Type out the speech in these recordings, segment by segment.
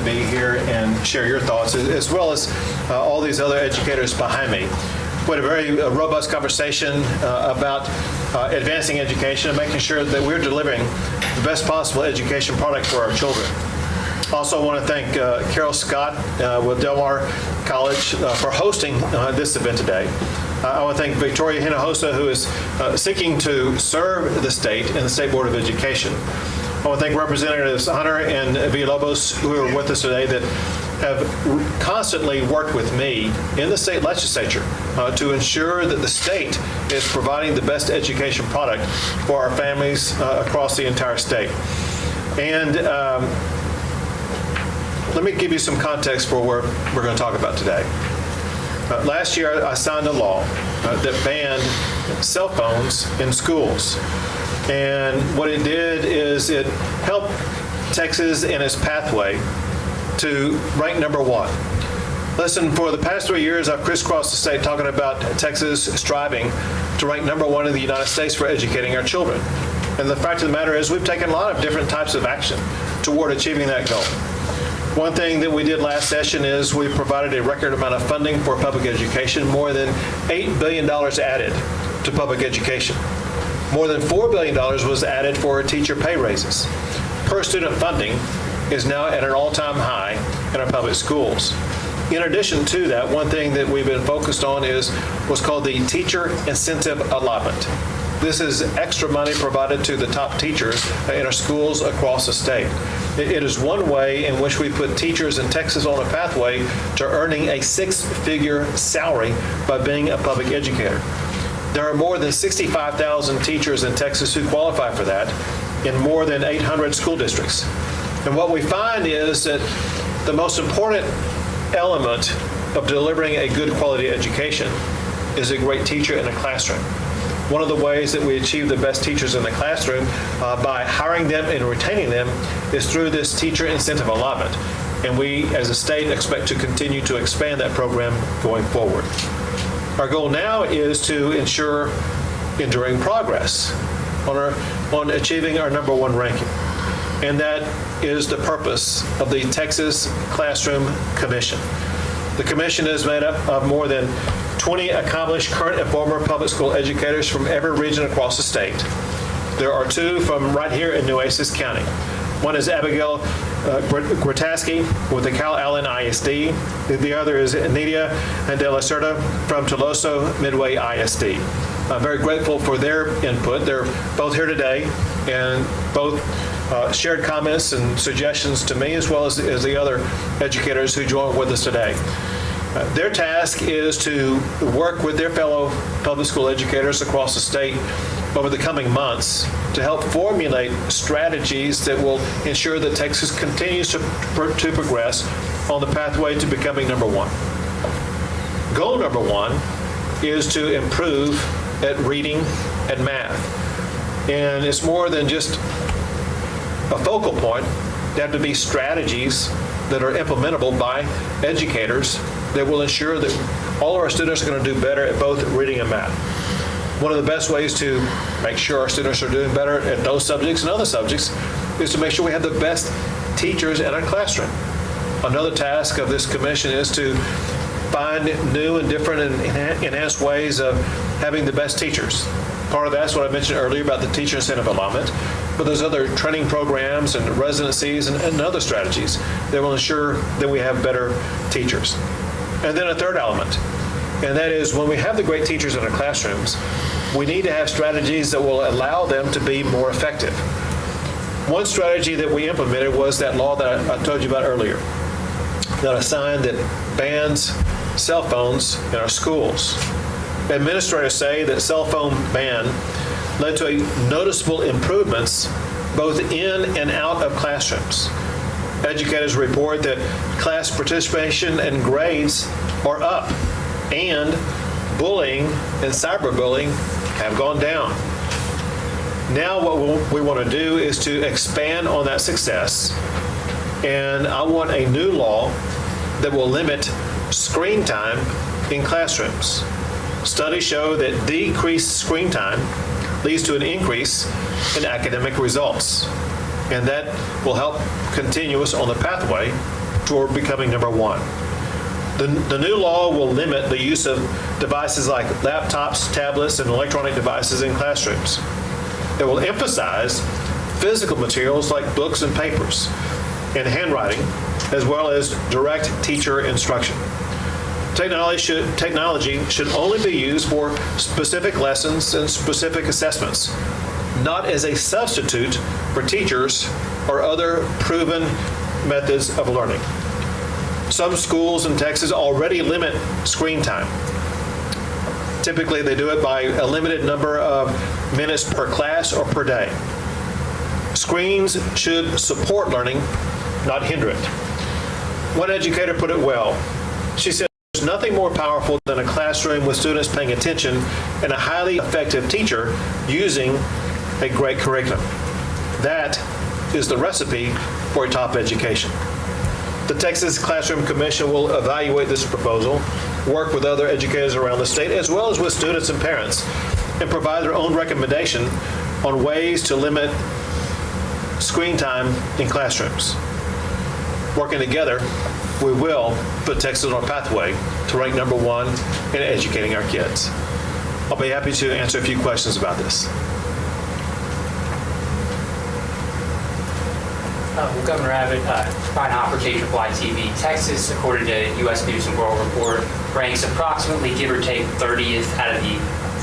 to be here and share your thoughts, as well as all these other educators behind me. We had a very robust conversation about advancing education and making sure that we're delivering the best possible education product for our children. Also, I want to thank Carol Scott with Del Mar College for hosting this event today. I want to thank Victoria Hinojosa, who is seeking to serve the state and the State Board of Education. I want to thank Representatives Hunter and Villalobos, who are with us today, that have constantly worked with me in the state legislature to ensure that the state is providing the best education product for our families across the entire state. And let me give you some context for what we're going to talk about today. Last year, I signed a law that banned cell phones in schools. And what it did is it helped Texas in its pathway to rank number one. Listen, for the past 3 years, I've crisscrossed the state talking about Texas striving to rank number one in the United States for educating our children. And the fact of the matter is we've taken a lot of different types of action toward achieving that goal. One thing that we did last session is we provided a record amount of funding for public education, more than $8 billion added to public education. More than $4 billion was added for teacher pay raises. Per student funding is now at an all-time high in our public schools. In addition to that, one thing that we've been focused on is what's called the Teacher Incentive Allotment. This is extra money provided to the top teachers in our schools across the state. It is one way in which we put teachers in Texas on a pathway to earning a six-figure salary by being a public educator. There are more than 65,000 teachers in Texas who qualify for that in more than 800 school districts. And what we find is that the most important element of delivering a good quality education is a great teacher in a classroom. One of the ways that we achieve the best teachers in the classroom by hiring them and retaining them is through this teacher incentive allotment. And we, as a state, expect to continue to expand that program going forward. Our goal now is to ensure enduring progress on achieving our number one ranking. And that is the purpose of the Texas Classroom Commission. The commission is made up of more than 20 accomplished current and former public school educators from every region across the state. There are two from right here in Nueces County. One is Abigail Grataski with the Cal Allen ISD. The other is Nidia De La Cerda from Toloso Midway ISD. I'm very grateful for their input. They're both here today and both shared comments and suggestions to me as well as the other educators who join with us today. Their task is to work with their fellow public school educators across the state over the coming months to help formulate strategies that will ensure that Texas continues to progress on the pathway to becoming number one. Goal number one is to improve at reading and math. And it's more than just a focal point. There have to be strategies that are implementable by educators that will ensure that all of our students are going to do better at both reading and math. One of the best ways to make sure our students are doing better at those subjects and other subjects is to make sure we have the best teachers in our classroom. Another task of this commission is to find new and different and enhanced ways of having the best teachers. Part of that's what I mentioned earlier about the teacher incentive allotment, but there's other training programs and residencies and other strategies that will ensure that we have better teachers. And then a third element, and that is when we have the great teachers in our classrooms, we need to have strategies that will allow them to be more effective. One strategy that we implemented was that law that I told you about earlier, that I signed that bans cell phones in our schools. Administrators say that cell phone ban led to noticeable improvements both in and out of classrooms. Educators report that class participation and grades are up, and bullying and cyberbullying have gone down. Now what we want to do is to expand on that success, and I want a new law that will limit screen time in classrooms. Studies show that decreased screen time leads to an increase in academic results, and that will help continue us on the pathway toward becoming number one. The new law will limit the use of devices like laptops, tablets, and electronic devices in classrooms. It will emphasize physical materials like books and papers and handwriting, as well as direct teacher instruction. Technology should only be used for specific lessons and specific assessments, not as a substitute for teachers or other proven methods of learning. Some schools in Texas already limit screen time. Typically, they do it by a limited number of minutes per class or per day. Screens should support learning, not hinder it. One educator put it well. She said, "There's nothing more powerful than a classroom with students paying attention and a highly effective teacher using a great curriculum. That is the recipe for a top education." The Texas Classroom Commission will evaluate this proposal, work with other educators around the state, as well as with students and parents, and provide their own recommendation on ways to limit screen time in classrooms. Working together, we will put Texas on a pathway to rank number one in educating our kids. I'll be happy to answer a few questions about this. Well, Governor Abbott, Brian Hopper, KFYI TV. Texas, according to U.S. News and World Report, ranks approximately, give or take, 30th out of the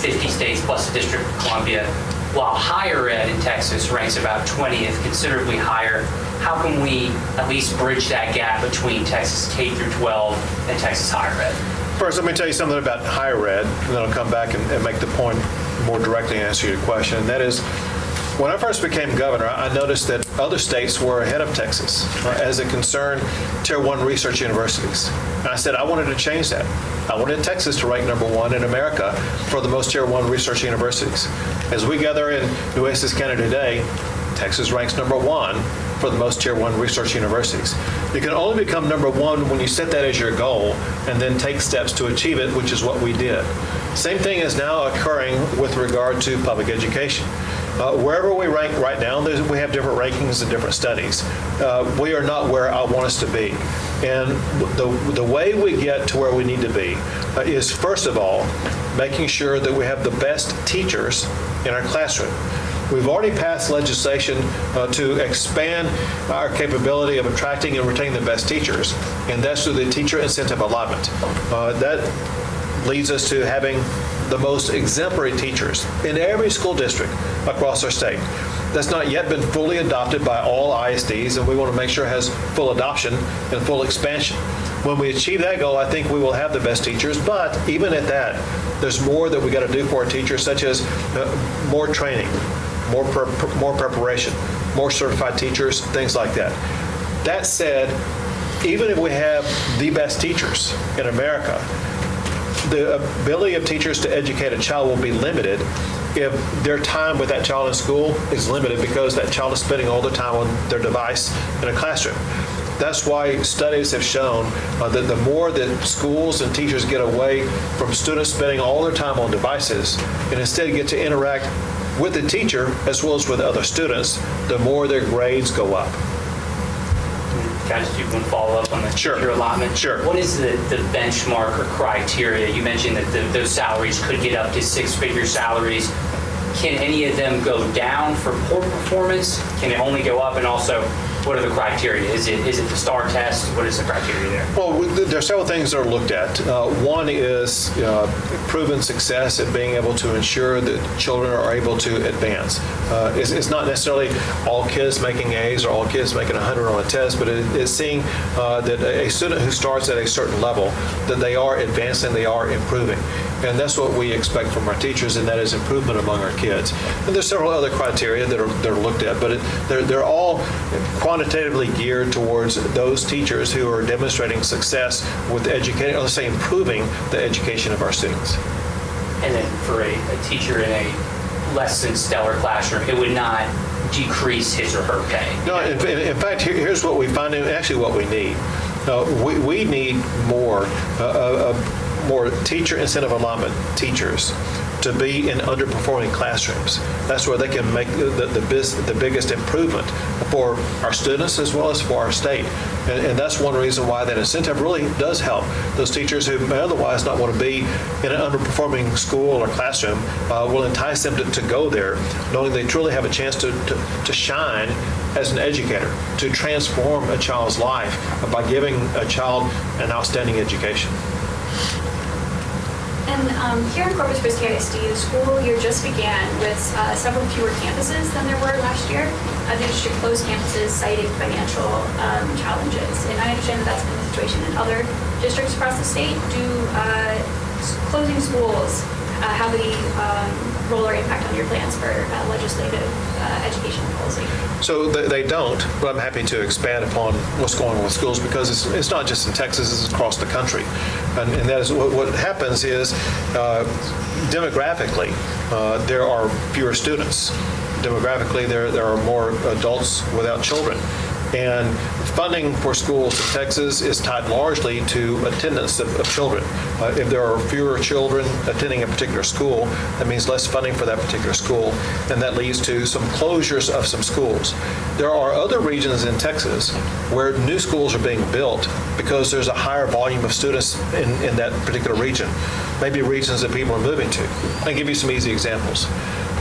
50 states plus the District of Columbia, while higher ed in Texas ranks about 20th, considerably higher. How can we at least bridge that gap between Texas K through 12 and Texas higher ed? First, let me tell you something about higher ed, and then I'll come back and make the point more directly and answer your question. And that is, when I first became governor, I noticed that other states were ahead of Texas as it concerned Tier 1 research universities. And I said I wanted to change that. I wanted Texas to rank number one in America for the most Tier 1 research universities. As we gather in Nueces County today, Texas ranks number one for the most Tier 1 research universities. You can only become number one when you set that as your goal and then take steps to achieve it, which is what we did. Same thing is now occurring with regard to public education. Wherever we rank right now, we have different rankings and different studies. We are not where I want us to be. And the way we get to where we need to be is, first of all, making sure that we have the best teachers in our classroom. We've already passed legislation to expand our capability of attracting and retaining the best teachers, and that's through the teacher incentive allotment. That leads us to having the most exemplary teachers in every school district across our state. That's not yet been fully adopted by all ISDs, and we want to make sure it has full adoption and full expansion. When we achieve that goal, I think we will have the best teachers, but even at that, there's more that we got to do for our teachers, such as more training, more preparation, more certified teachers, things like that. That said, even if we have the best teachers in America, the ability of teachers to educate a child will be limited if their time with that child in school is limited because that child is spending all their time on their device in a classroom. That's why studies have shown that the more that schools and teachers get away from students spending all their time on devices and instead get to interact with the teacher as well as with other students, the more their grades go up. Can I just do one follow-up on the teacher allotment? Sure. What is the benchmark or criteria? You mentioned that those salaries could get up to six-figure salaries. Can any of them go down for poor performance? Can it only go up? And also, what are the criteria? Is it the STAR test? What is the criteria there? Well, there are several things that are looked at. One is proven success at being able to ensure that children are able to advance. It's not necessarily all kids making A's or all kids making 100 on a test, but it's seeing that a student who starts at a certain level, that they are advancing, they are improving. And that's what we expect from our teachers, and that is improvement among our kids. And there's several other criteria that are looked at, but they're all quantitatively geared towards those teachers who are demonstrating success with educating, or let's say improving the education of our students. And then for a teacher in a less than stellar classroom, it would not decrease his or her pay. No, in fact, here's what we find, and actually what we need. We need more teacher incentive allotment teachers to be in underperforming classrooms. That's where they can make the biggest improvement for our students as well as for our state. And that's one reason why that incentive really does help those teachers who may otherwise not want to be in an underperforming school or classroom, will entice them to go there, knowing they truly have a chance to shine as an educator, to transform a child's life by giving a child an outstanding education. And here in Corpus Christi ISD, the school year just began with several fewer campuses than there were last year. The district closed campuses citing financial challenges. And I understand that that's been the situation in other districts across the state. Do closing schools have any role or impact on your plans for legislative educational policy? So they don't, but I'm happy to expand upon what's going on with schools, because it's not just in Texas, it's across the country. And that is what happens is demographically, there are fewer students. Demographically, there are more adults without children. And funding for schools in Texas is tied largely to attendance of children. If there are fewer children attending a particular school, that means less funding for that particular school, and that leads to some closures of some schools. There are other regions in Texas where new schools are being built because there's a higher volume of students in that particular region, maybe regions that people are moving to. I'll give you some easy examples.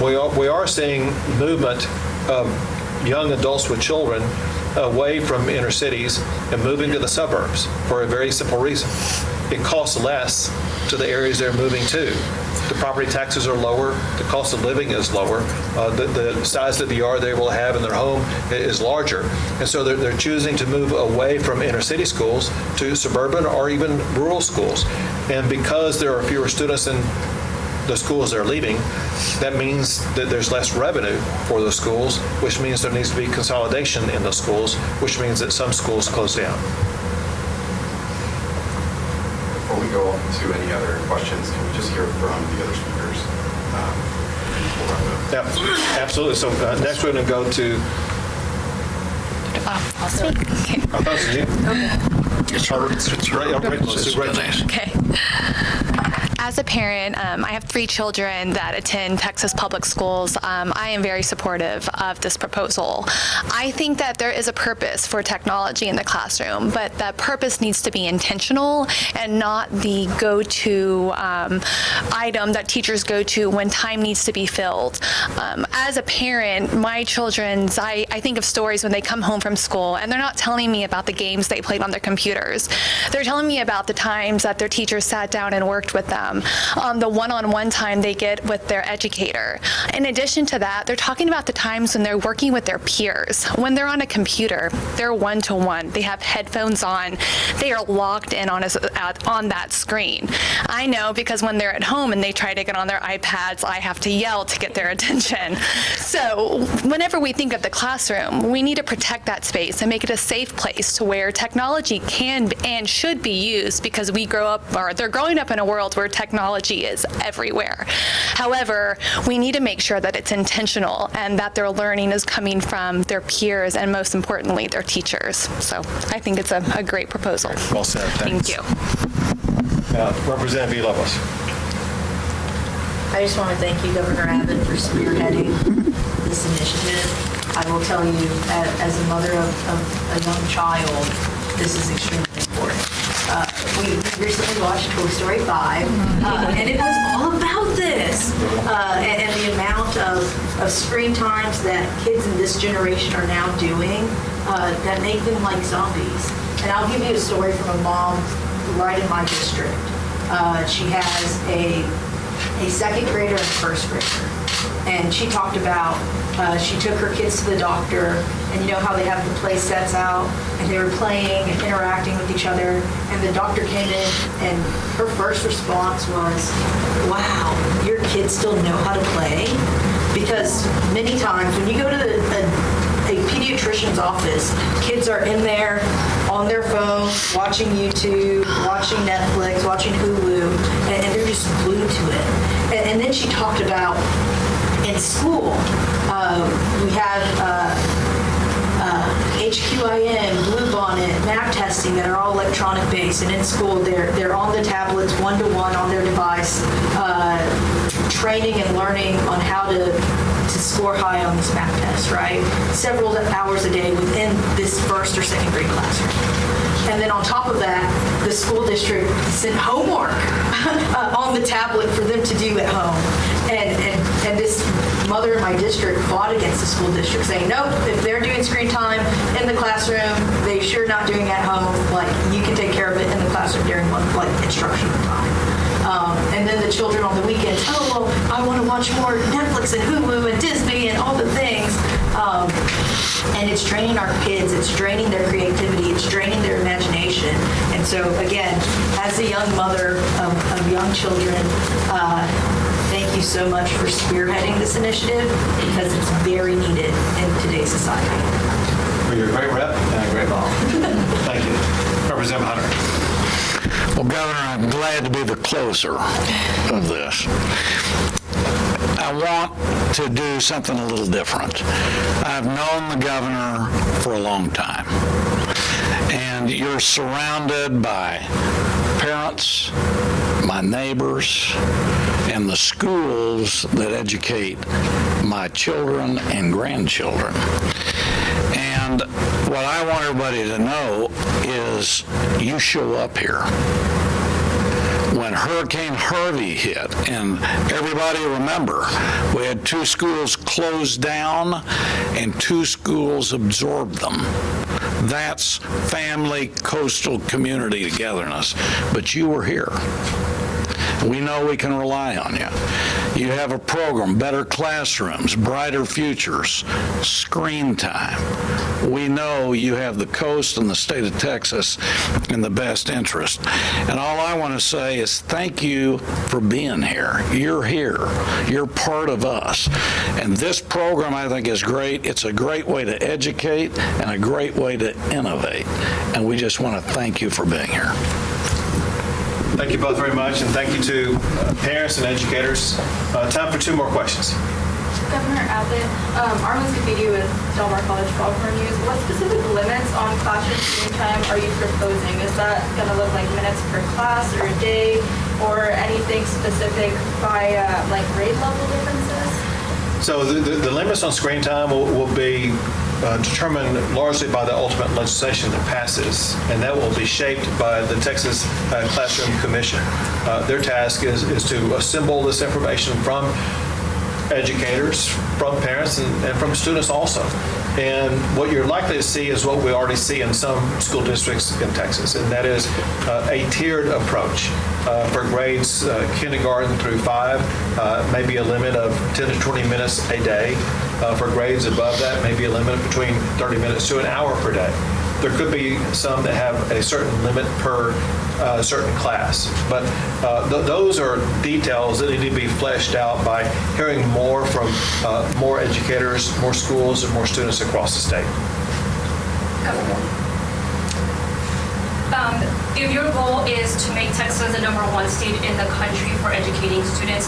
We are seeing movement of young adults with children away from inner cities and moving to the suburbs for a very simple reason. It costs less to the areas they're moving to. The property taxes are lower, the cost of living is lower, the size of the yard they're able to have in their home is larger. And so they're choosing to move away from inner city schools to suburban or even rural schools. And because there are fewer students in the schools they're leaving, that means that there's less revenue for those schools, which means there needs to be consolidation in those schools, which means that some schools close down. Before we go to any other questions, can we just hear from the other speakers? Yeah, absolutely. So next we're going to go to... I'll speak. Okay. I thought it was you. Okay. As a parent, I have 3 children that attend Texas public schools. I am very supportive of this proposal. I think that there is a purpose for technology in the classroom, but that purpose needs to be intentional and not the go-to item that teachers go to when time needs to be filled. As a parent, my children's, I think of stories when they come home from school and they're not telling me about the games they played on their computers. They're telling me about the times that their teachers sat down and worked with them. The one-on-one time they get with their educator. In addition to that, they're talking about the times when they're working with their peers. When they're on a computer, they're one-to-one. They have headphones on. They are locked in on that screen. I know because when they're at home and they try to get on their iPads, I have to yell to get their attention. So whenever we think of the classroom, we need to protect that space and make it a safe place to where technology can and should be used, because they're growing up in a world where technology is everywhere. However, we need to make sure that it's intentional and that their learning is coming from their peers and, most importantly, their teachers. So I think it's a great proposal. Well said. Thank you. Representative Villalobos. I just want to thank you, Governor Abbott, for spearheading this initiative. I will tell you, as a mother of a young child, this is extremely important. We recently watched Toy Story 5, and it was all about this, and the amount of screen times that kids in this generation are now doing that make them like zombies. And I'll give you a story from a mom right in my district. She has a second grader and a first grader. And she talked about, she took her kids to the doctor, and you know how they have the play sets out, and they were playing and interacting with each other, and the doctor came in, and her first response was, wow, your kids still know how to play? Because many times when you go to a pediatrician's office, kids are in there on their phone, watching YouTube, watching Netflix, watching Hulu, and they're just glued to it. And then she talked about in school, we have HQIN, Bluebonnet, map testing that are all electronic based, and in school they're on the tablets one-to-one on their device, training and learning on how to score high on this math test, right? Several hours a day within this first or second grade classroom. And then on top of that, the school district sent homework on the tablet for them to do at home. And this mother in my district fought against the school district, saying, nope, if they're doing screen time in the classroom, they sure not doing it at home. Like, you can take care of it in the classroom during like instructional time. And then the children on the weekends, oh, well, I want to watch more Netflix and Hulu and Disney and all the things. And it's draining our kids. It's draining their creativity. It's draining their imagination. And so, again, as a young mother of young children, thank you so much for spearheading this initiative, because it's very needed in today's society. Well, you're a great rep and a great mom. Thank you. Representative Hunter. Well, Governor, I'm glad to be the closer of this. I want to do something a little different. I've known the governor for a long time, and you're surrounded by parents, my neighbors, and the schools that educate my children and grandchildren. And what I want everybody to know is you show up here. When Hurricane Harvey hit, and everybody remember, we had 2 schools closed down and 2 schools absorbed them. That's family, coastal community togetherness. But you were here. We know we can rely on you. You have a program, better classrooms, brighter futures, screen time. We know you have the coast and the state of Texas in the best interest. And all I want to say is thank you for being here. You're here. You're part of us. And this program, I think, is great. It's a great way to educate and a great way to innovate. And we just want to thank you for being here. Thank you both very much, and thank you to parents and educators. Time for 2 more questions. Governor Abbott, Arlen Scafidi with Del Mar College Baltimore News. What specific limits on classroom screen time are you proposing? Is that going to look like minutes per class or a day, or anything specific by like grade level differences? So the limits on screen time will be determined largely by the ultimate legislation that passes, and that will be shaped by the Texas Classroom Commission. Their task is to assemble this information from educators, from parents, and from students also. And what you're likely to see is what we already see in some school districts in Texas, and that is a tiered approach. For grades kindergarten through 5, maybe a limit of 10 to 20 minutes a day. For grades above that, maybe a limit of between 30 minutes to an hour per day. There could be some that have a certain limit per certain class, but those are details that need to be fleshed out by hearing more from more educators, more schools, and more students across the state. If your goal is to make Texas the #1 state in the country for educating students,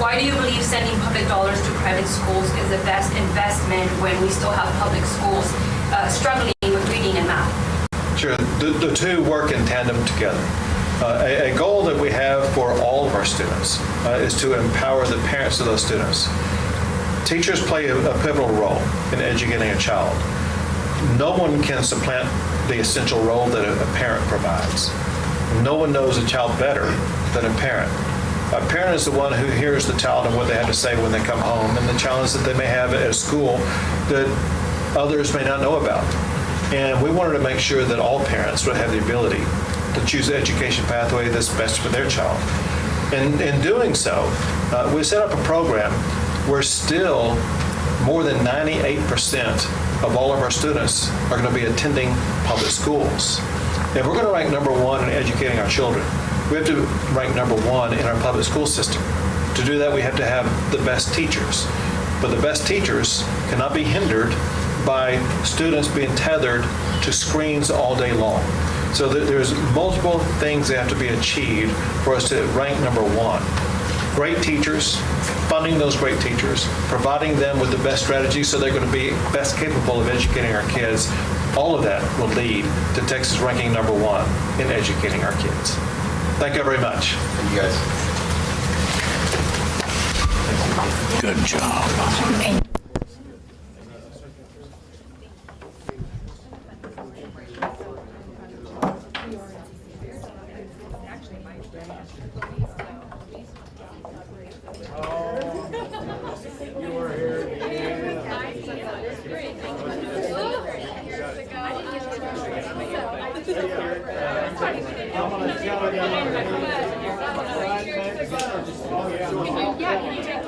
why do you believe sending public dollars to private schools is the best investment when we still have public schools struggling with reading and math? Sure, the 2 work in tandem together. A goal that we have for all of our students is to empower the parents of those students. Teachers play a pivotal role in educating a child. No one can supplant the essential role that a parent provides. No one knows a child better than a parent. A parent is the one who hears the child and what they have to say when they come home, and the challenges that they may have at school that others may not know about. And we wanted to make sure that all parents would have the ability to choose the education pathway that's best for their child. And in doing so, we set up a program where still more than 98% of all of our students are going to be attending public schools. If we're going to rank #1 in educating our children, we have to rank #1 in our public school system. To do that, we have to have the best teachers. But the best teachers cannot be hindered by students being tethered to screens all day long. So there's multiple things that have to be achieved for us to rank #1. Great teachers, funding those great teachers, providing them with the best strategies so they're going to be best capable of educating our kids. All of that will lead to Texas ranking #1 in educating our kids. Thank you very much. Thank you, guys. Good job. Yeah, can you take